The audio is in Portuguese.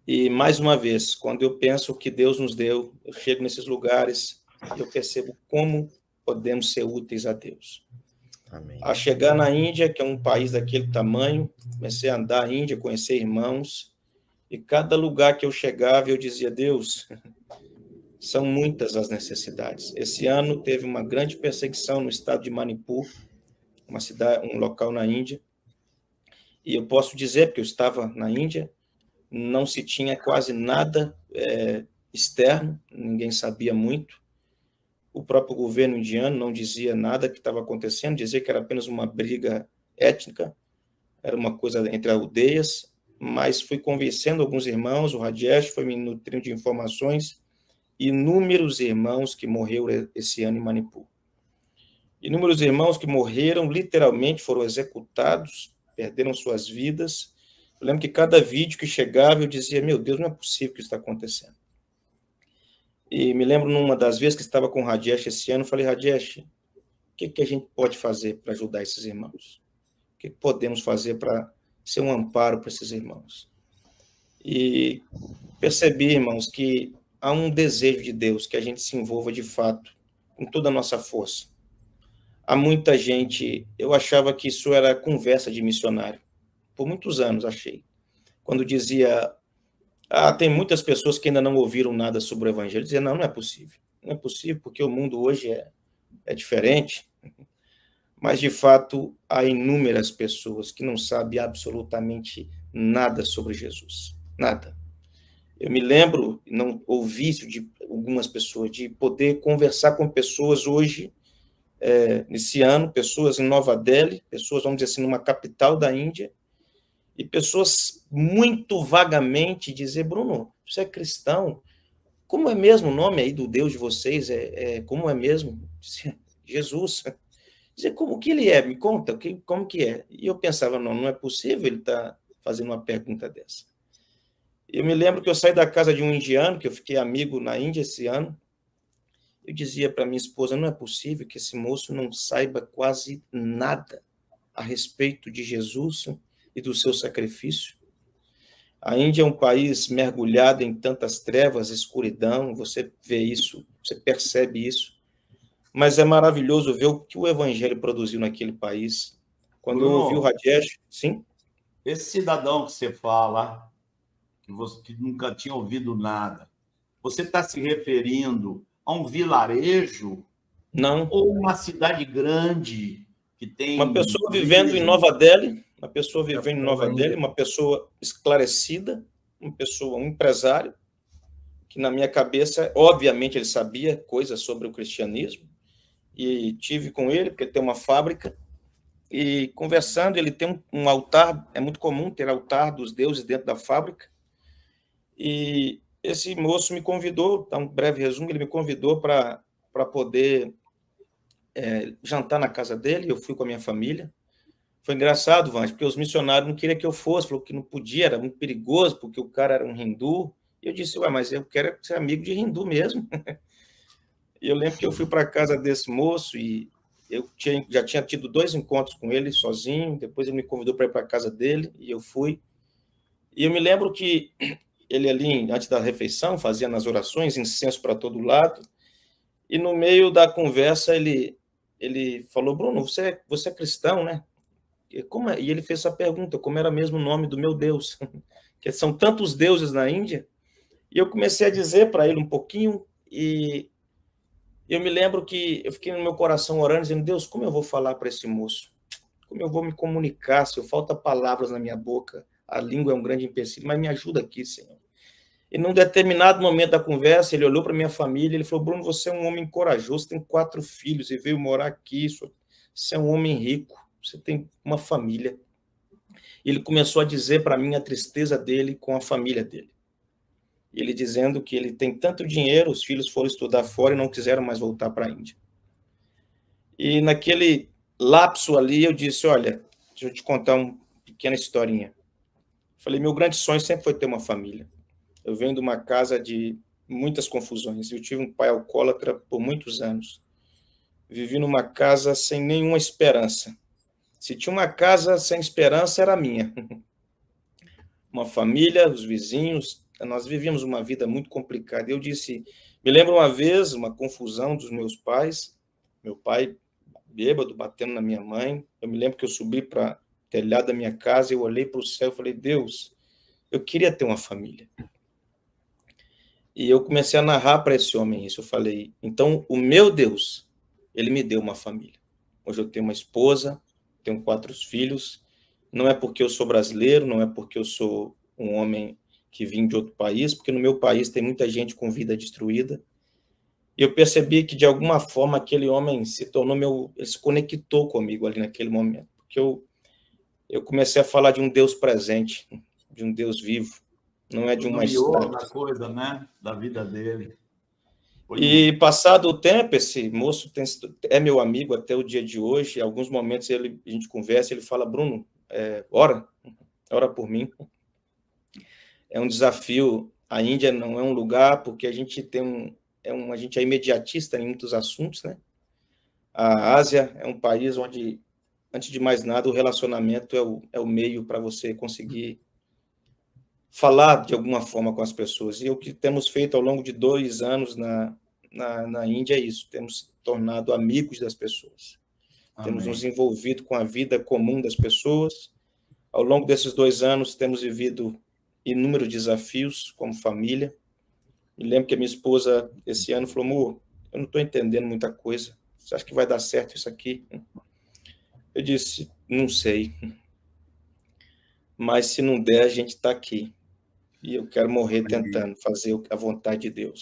E, mais uma vez, quando eu penso o que Deus nos deu, eu chego nesses lugares e eu percebo como podemos ser úteis a Deus. Amém. A chegar na Índia, que é um país daquele tamanho, comecei a andar na Índia, conhecer irmãos, e cada lugar que eu chegava, eu dizia, Deus, são muitas as necessidades. Esse ano teve uma grande perseguição no estado de Manipur, uma cidade, um local na Índia, e eu posso dizer, porque eu estava na Índia, não se tinha quase nada externo, ninguém sabia muito. O próprio governo indiano não dizia nada que estava acontecendo, dizia que era apenas uma briga étnica, era uma coisa entre aldeias, mas fui convencendo alguns irmãos, o Rajesh foi me nutrindo de informações, inúmeros irmãos que morreram esse ano em Manipur. Inúmeros irmãos que morreram, literalmente foram executados, perderam suas vidas. Eu lembro que cada vídeo que chegava, eu dizia, meu Deus, não é possível que isso está acontecendo. E me lembro numa das vezes que estava com o Rajesh esse ano, eu falei, Rajesh, o que a gente pode fazer para ajudar esses irmãos? O que podemos fazer para ser um amparo para esses irmãos? E percebi, irmãos, que há um desejo de Deus que a gente se envolva de fato, com toda a nossa força. Há muita gente, eu achava que isso era conversa de missionário. Por muitos anos achei. Quando dizia, tem muitas pessoas que ainda não ouviram nada sobre o evangelho, eu dizia, não é possível. Não é possível, porque o mundo hoje é diferente. Mas, de fato, há inúmeras pessoas que não sabem absolutamente nada sobre Jesus. Nada. Eu me lembro, não ouvi isso de algumas pessoas, de poder conversar com pessoas hoje, nesse ano, pessoas em Nova Delhi, pessoas, vamos dizer assim, numa capital da Índia, e pessoas muito vagamente dizer, Bruno, você é cristão? Como é mesmo o nome aí do Deus de vocês? Como é mesmo? Jesus. Dizer, como que ele é? Me conta, como que é? E eu pensava, não é possível ele estar fazendo uma pergunta dessa. Eu me lembro que eu saí da casa de um indiano, que eu fiquei amigo na Índia esse ano, eu dizia para minha esposa, não é possível que esse moço não saiba quase nada a respeito de Jesus e do seu sacrifício. A Índia é um país mergulhado em tantas trevas, escuridão, você vê isso, você percebe isso, mas é maravilhoso ver o que o evangelho produziu naquele país. Quando eu ouvi o Bruno, Rajesh, sim? esse cidadão que você fala, que nunca tinha ouvido nada, você está se referindo a um vilarejo Não. ou uma cidade grande que Uma tem pessoa vivendo em turismo? Nova Delhi, uma pessoa vivendo em Capital da Nova Delhi, Índia. uma pessoa esclarecida, um empresário, que na minha cabeça, obviamente, ele sabia coisas sobre o cristianismo, e tive com ele, porque ele tem uma fábrica, e conversando, ele tem um altar, é muito comum ter altar dos deuses dentro da fábrica, e esse moço me convidou, dá um breve resumo, ele me convidou para poder jantar na casa dele, eu fui com a minha família. Foi engraçado, Vans, porque os missionários não queriam que eu fosse, falou que não podia, era muito perigoso, porque o cara era um hindu. E eu disse, mas eu quero ser amigo de hindu mesmo. E eu lembro que eu fui para a casa desse moço e eu já tinha tido 2 encontros com ele sozinho, depois ele me convidou para ir para a casa dele, e eu fui. E eu me lembro que ele ali, antes da refeição, fazia nas orações, incenso para todo lado, e no meio da conversa ele falou, Bruno, você é cristão, né? E ele fez essa pergunta, como era mesmo o nome do meu Deus? Que são tantos deuses na Índia. E eu comecei a dizer para ele um pouquinho, e eu me lembro que eu fiquei no meu coração orando, dizendo, Deus, como eu vou falar para esse moço? Como eu vou me comunicar se eu falta palavras na minha boca? A língua é um grande empecilho, mas me ajuda aqui, Senhor. E num determinado momento da conversa, ele olhou para minha família, ele falou, Bruno, você é um homem corajoso, tem 4 filhos, e veio morar aqui, você é um homem rico, você tem uma família. E ele começou a dizer para mim a tristeza dele com a família dele. Ele dizendo que ele tem tanto dinheiro, os filhos foram estudar fora e não quiseram mais voltar para a Índia. E naquele lapso ali, eu disse, olha, deixa eu te contar uma pequena historinha. Falei, meu grande sonho sempre foi ter uma família. Eu venho de uma casa de muitas confusões. Eu tive um pai alcoólatra por muitos anos. Vivi numa casa sem nenhuma esperança. Se tinha uma casa sem esperança, era a minha. Uma família, os vizinhos, nós vivíamos uma vida muito complicada. Eu disse, me lembro uma vez, uma confusão dos meus pais, meu pai bêbado, batendo na minha mãe. Eu me lembro que eu subi para o telhado da minha casa, eu olhei para o céu e falei, Deus, eu queria ter uma família. E eu comecei a narrar para esse homem isso. Eu falei, então, o meu Deus, ele me deu uma família. Hoje eu tenho uma esposa, tenho 4 filhos. Não é porque eu sou brasileiro, não é porque eu sou um homem que vim de outro país, porque no meu país tem muita gente com vida destruída. E eu percebi que, de alguma forma, aquele homem se tornou ele se conectou comigo ali naquele momento. Porque eu comecei a falar de um Deus presente, de um Deus vivo, não é de uma No estátua. da coisa, né? Da vida dele. E passado o tempo, esse moço é meu amigo até o dia de hoje. Em alguns momentos a gente conversa, ele fala, Bruno, ora por mim. É um desafio. A Índia não é um lugar porque a gente tem a gente é imediatista em muitos assuntos, né? A Ásia é um país onde, antes de mais nada, o relacionamento é o meio para você conseguir falar de alguma forma com as pessoas. E o que temos feito ao longo de 2 anos na Índia é isso, temos tornado amigos das pessoas, temos nos envolvido com a vida comum das pessoas. Ao longo desses 2 anos, temos vivido inúmeros desafios como família. Me lembro que a minha esposa, esse ano, falou, amor, eu não estou entendendo muita coisa, você acha que vai dar certo isso aqui? Eu disse, não sei, mas se não der, a gente está aqui. E eu quero morrer tentando fazer a vontade de Deus.